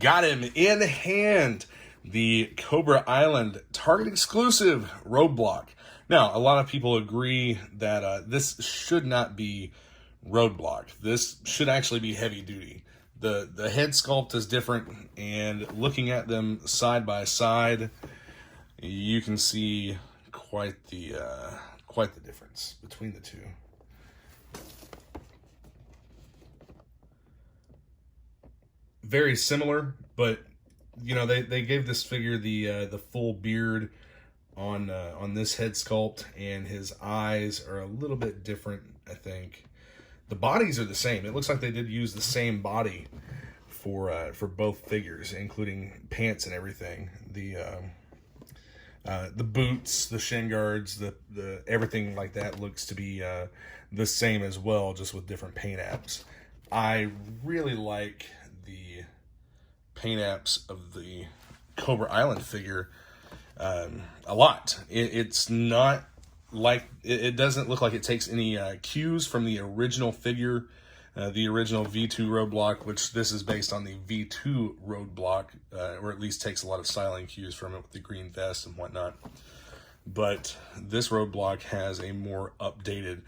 got him in hand. The Cobra Island Target exclusive Roadblock. Now, a lot of people agree that this should not be Roadblock. This should actually be heavy duty. The head sculpt is different, and looking at them side by side, you can see quite the difference between the two. Very similar, but you know, they gave this figure the full beard on this head sculpt, and his eyes are a little bit different, I think. The bodies are the same. It looks like they did use the same body for both figures, including pants and everything. The boots, the shin guards, the everything like that looks to be the same as well, just with different paint apps. I really like the paint apps of the Cobra Island figure a lot. It's not like, it doesn't look like it takes any cues from the original figure, the original V2 Roadblock, which this is based on the V2 Roadblock, or at least takes a lot of styling cues from it with the green vest and whatnot. But this Roadblock has a more updated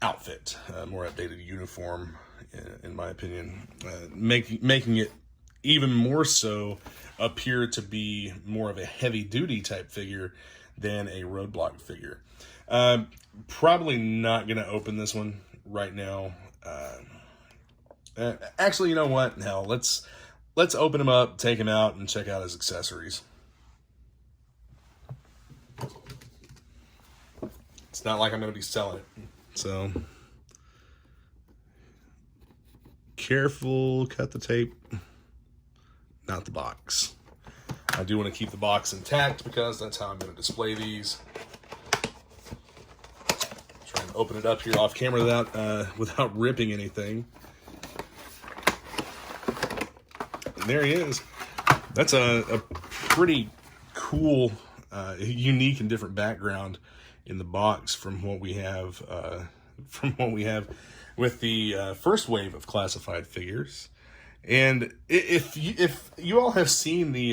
outfit, more updated uniform, in my opinion, making it even more so appear to be more of a heavy-duty type figure than a Roadblock figure. Probably not going to open this one right now. Actually, you know what? Hell, let's open him up, take him out, and check out his accessories. It's not like I'm going to be selling it. So, careful, cut the tape. Not the box. I do want to keep the box intact because that's how I'm going to display these. Trying to open it up here off camera without ripping anything. And there he is. That's a pretty cool, unique and different background in the box from what we have with the first wave of classified figures. And if you all have seen the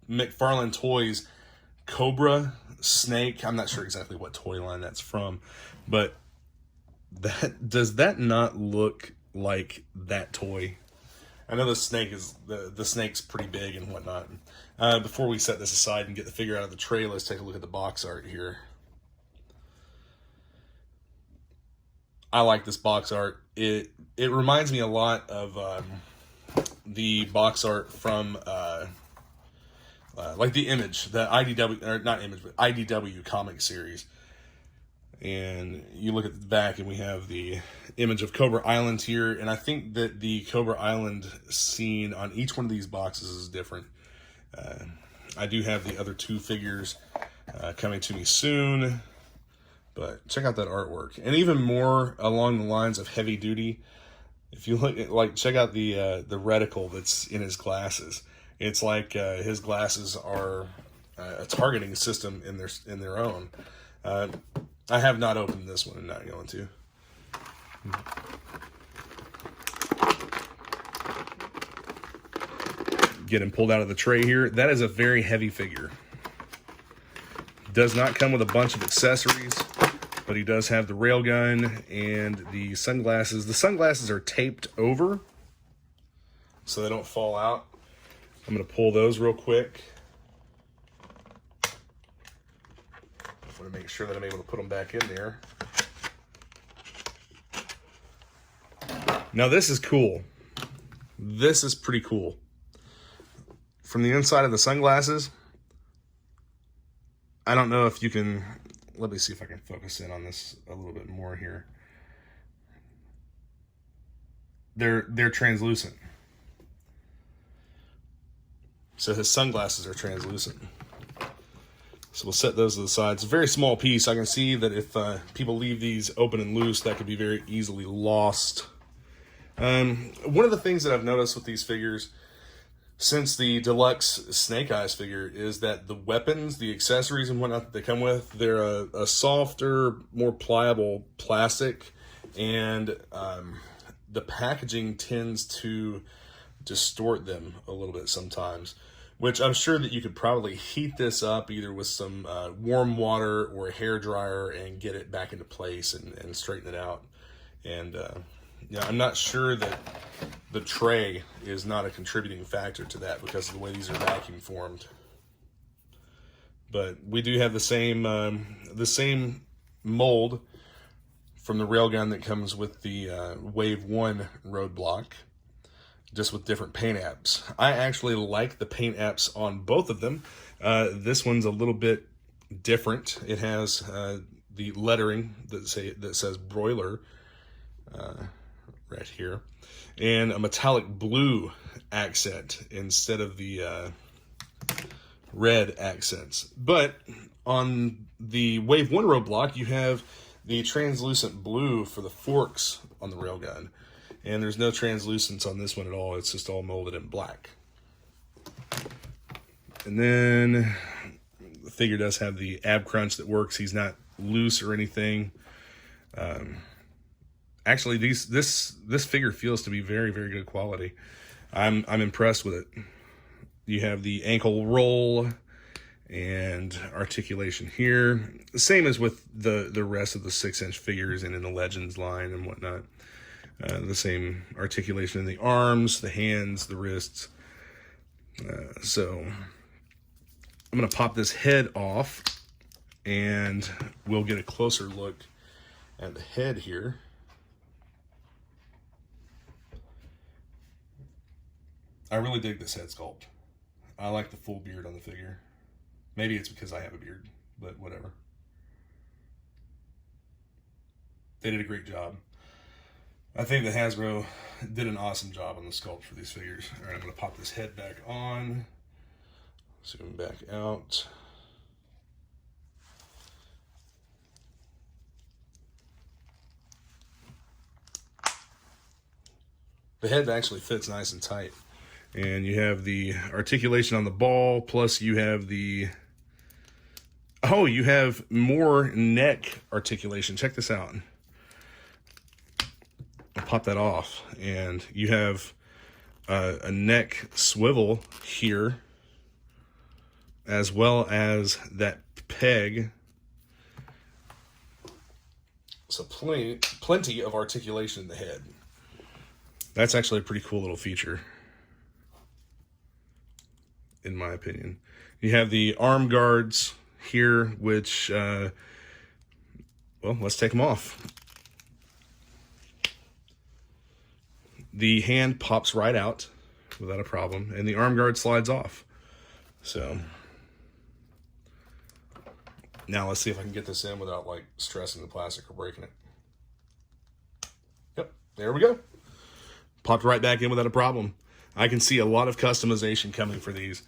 McFarlane Toys Cobra Snake, I'm not sure exactly what toy line that's from, but does that not look like that toy? I know the snake is the snake's pretty big and whatnot. Before we set this aside and get the figure out of the tray, let's take a look at the box art here. I like this box art. It reminds me a lot of the box art from like the Image, the IDW, or not Image, but IDW comic series. And you look at the back, and we have the image of Cobra Island here. And I think that the Cobra Island scene on each one of these boxes is different. I do have the other two figures coming to me soon. But check out that artwork. And even more along the lines of heavy duty, if you look at, check out the reticle that's in his glasses. It's like his glasses are a targeting system in their own. I have not opened this one and not going to. Get him pulled out of the tray here. That is a very heavy figure. Does not come with a bunch of accessories, but he does have the railgun and the sunglasses. The sunglasses are taped over so they don't fall out. I'm going to pull those real quick. I want to make sure that I'm able to put them back in there. Now this is cool. This is pretty cool. From the inside of the sunglasses, I don't know if you can, let me see if I can focus in on this a little bit more here. They're translucent. So his sunglasses are translucent. So we'll set those to the side. It's a very small piece. I can see that if people leave these open and loose, that could be very easily lost. One of the things that I've noticed with these figures, since the deluxe Snake Eyes figure, is that the weapons, the accessories and whatnot that they come with, they're a softer, more pliable plastic, and the packaging tends to distort them a little bit sometimes, which I'm sure that you could probably heat this up either with some warm water or a hair dryer and get it back into place and straighten it out. And yeah, I'm not sure that the tray is not a contributing factor to that because of the way these are vacuum formed. But we do have the same mold from the railgun that comes with the Wave 1 Roadblock, just with different paint apps. I actually like the paint apps on both of them. This one's a little bit different. It has the lettering that says broiler right here, and a metallic blue accent instead of the red accents. But on the Wave 1 Roadblock, you have the translucent blue for the forks on the railgun, and there's no translucence on this one at all. It's just all molded in black. And then the figure does have the ab crunch that works. He's not loose or anything. Actually, this figure feels to be very, very good quality. I'm impressed with it. You have the ankle roll and articulation here, the same as with the rest of the 6-inch figures and in the Legends line and whatnot. The same articulation in the arms, the hands, the wrists. So I'm going to pop this head off and we'll get a closer look at the head here. I really dig this head sculpt. I like the full beard on the figure. Maybe it's because I have a beard, but whatever. They did a great job. I think that Hasbro did an awesome job on the sculpt for these figures. All right, I'm going to pop this head back on. Zoom back out. The head actually fits nice and tight. And you have the articulation on the ball, plus you have the... Oh, you have more neck articulation. Check this out. I'll pop that off. And you have a neck swivel here, as well as that peg. So plenty of articulation in the head. That's actually a pretty cool little feature, in my opinion. You have the arm guards here, which, well, let's take them off. The hand pops right out without a problem, and the arm guard slides off. So now let's see if I can get this in without like stressing the plastic or breaking it. Yep, there we go. Popped right back in without a problem. I can see a lot of customization coming for these.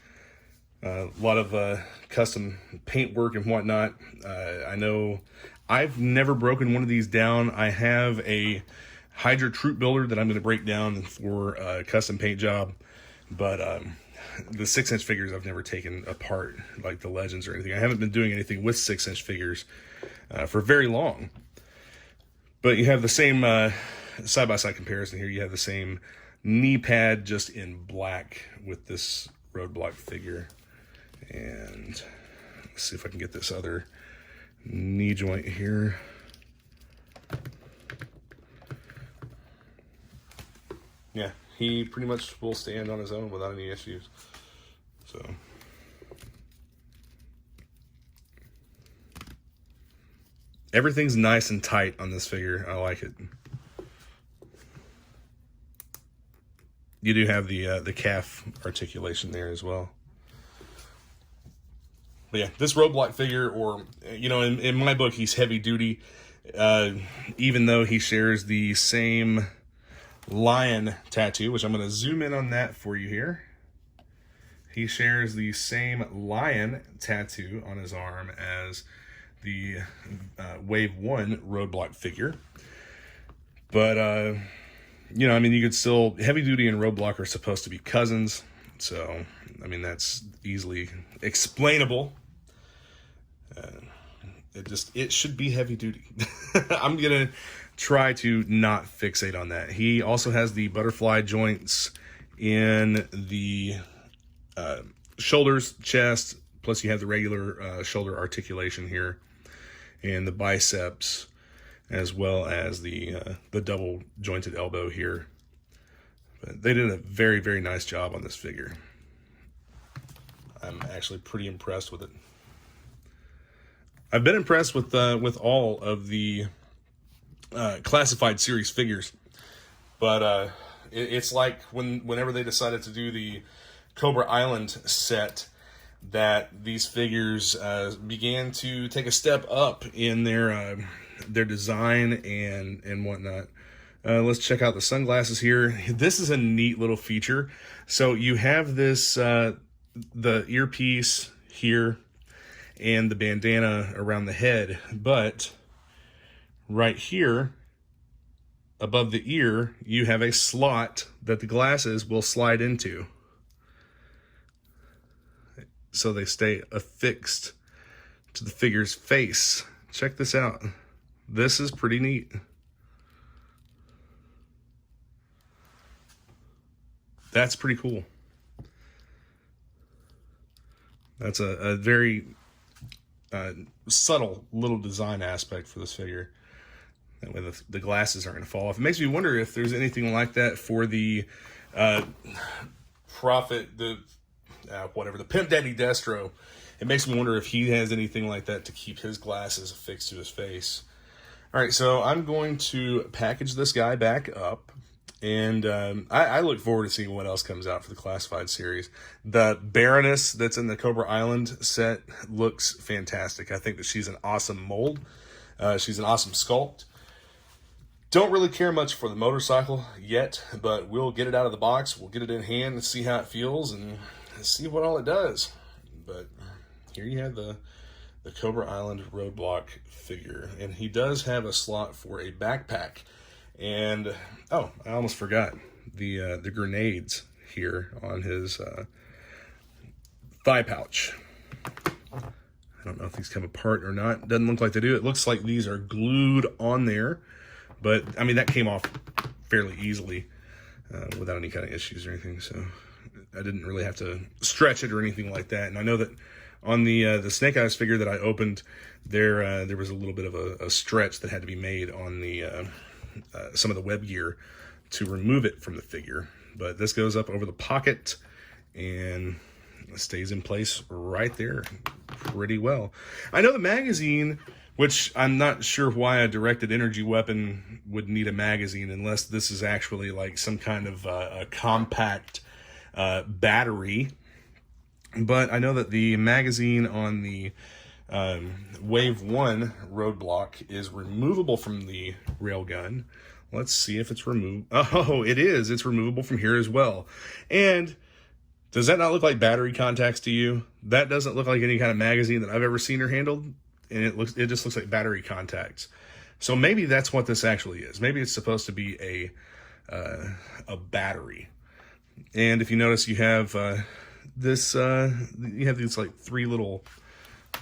A lot of custom paint work and whatnot. I know I've never broken one of these down. I have a Hydra Troop Builder that I'm going to break down for a custom paint job. But the 6-inch figures I've never taken apart, like the Legends or anything. I haven't been doing anything with 6-inch figures for very long. But you have the same side-by-side comparison here. You have the same knee pad just in black with this Roadblock figure. And let's see if I can get this other knee joint here. Yeah, he pretty much will stand on his own without any issues. So everything's nice and tight on this figure. I like it. You do have the calf articulation there as well. But yeah, this Roadblock figure, or, you know, in my book, he's heavy duty, even though he shares the same lion tattoo, which I'm going to zoom in on that for you here. He shares the same lion tattoo on his arm as the Wave 1 Roadblock figure. But, you know, I mean, you could still, heavy duty and Roadblock are supposed to be cousins. So, I mean, that's easily explainable. It should be heavy duty. I'm gonna try to not fixate on that. He also has the butterfly joints in the shoulders, chest, plus you have the regular shoulder articulation here, and the biceps, as well as the double jointed elbow here. But they did a very, very nice job on this figure. I'm actually pretty impressed with it. I've been impressed with all of the classified series figures, but it's like whenever they decided to do the Cobra Island set, that these figures began to take a step up in their design and whatnot. Let's check out the sunglasses here. This is a neat little feature. So you have this the earpiece here and the bandana around the head, but right here above the ear you have a slot that the glasses will slide into, so they stay affixed to the figure's face. Check this out. This is pretty neat. That's pretty cool. That's a very subtle little design aspect for this figure. That way the glasses aren't going to fall off. It makes me wonder if there's anything like that for the Prophet, the Pimp Daddy Destro. It makes me wonder if he has anything like that to keep his glasses affixed to his face. All right, so I'm going to package this guy back up. And I look forward to seeing what else comes out for the classified series. The Baroness that's in the Cobra Island set looks fantastic. I think that she's an awesome mold. She's an awesome sculpt. Don't really care much for the motorcycle yet, but we'll get it out of the box. We'll get it in hand and see how it feels and see what all it does. But here you have the Cobra Island Roadblock figure. And he does have a slot for a backpack. And, oh, I almost forgot the grenades here on his thigh pouch. I don't know if these come apart or not. Doesn't look like they do. It looks like these are glued on there. But, I mean, that came off fairly easily without any kind of issues or anything. So I didn't really have to stretch it or anything like that. And I know that on the Snake Eyes figure that I opened, there was a little bit of a stretch that had to be made on the some of the web gear to remove it from the figure. But this goes up over the pocket and stays in place right there pretty well. I know the magazine, which I'm not sure why a directed energy weapon would need a magazine unless this is actually like some kind of a compact battery. But I know that the magazine on the Wave 1 Roadblock is removable from the railgun. Let's see if it's removed. Oh, it is. It's removable from here as well. And does that not look like battery contacts to you? That doesn't look like any kind of magazine that I've ever seen or handled. And it just looks like battery contacts. So maybe that's what this actually is. Maybe it's supposed to be a battery. And if you notice, you have this. You have these like three little.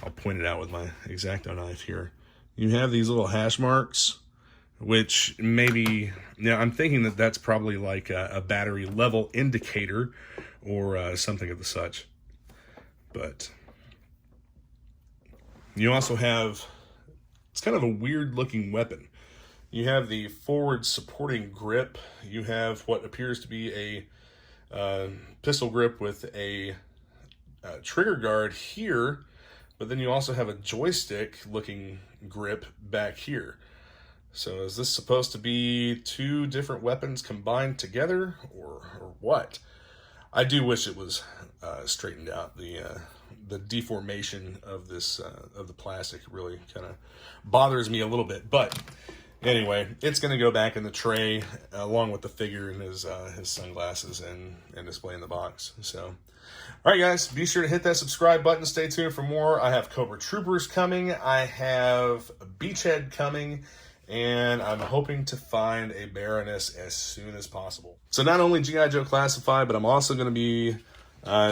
I'll point it out with my X-Acto knife here. You have these little hash marks, which maybe, I'm thinking that that's probably like a battery level indicator or something of the such. But you also have, it's kind of a weird looking weapon. You have the forward supporting grip. You have what appears to be a pistol grip with a trigger guard here. But then you also have a joystick-looking grip back here. So is this supposed to be two different weapons combined together, or what? I do wish it was straightened out. The deformation of this of the plastic really kind of bothers me a little bit. But anyway, it's going to go back in the tray along with the figure and his sunglasses and display in the box. So. All right, guys, be sure to hit that subscribe button. Stay tuned for more. I have Cobra Troopers coming. I have Beachhead coming. And I'm hoping to find a Baroness as soon as possible. So not only GiJoe Classified, but I'm also going to be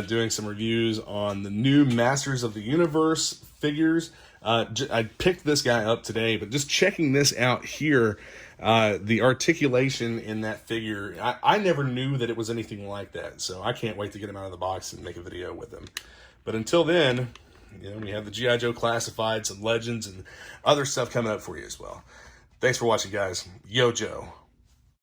doing some reviews on the new Masters of the Universe figures. I picked this guy up today, but just checking this out here, The articulation in that figure, I never knew that it was anything like that. So I can't wait to get him out of the box and make a video with him. But until then, you know, we have the G.I. Joe Classified, some Legends, and other stuff coming up for you as well. Thanks for watching, guys. Yo, Joe.